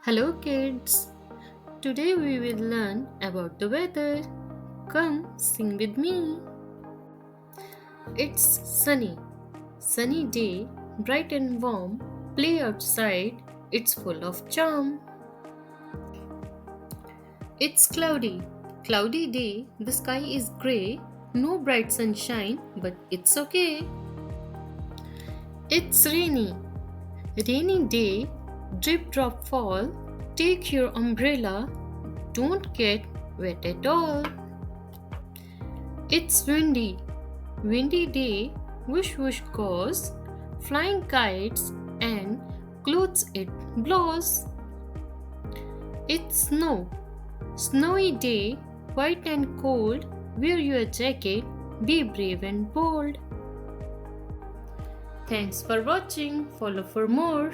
Hello kids! Today we will learn about the weather. Come sing with me. It's sunny. Sunny day, bright and warm. Play outside. It's full of charm. It's cloudy. Cloudy day. The sky is grey. No bright sunshine, but it's okay. It's rainy. Rainy day. Drip drop fall. Take your umbrella. Don't get wet at all. It's windy. Windy day, whoosh whoosh goes, flying kites and clothes it blows. It's snow. Snowy day, white and cold, wear your jacket, be brave and bold. Thanks for watching. Follow for more.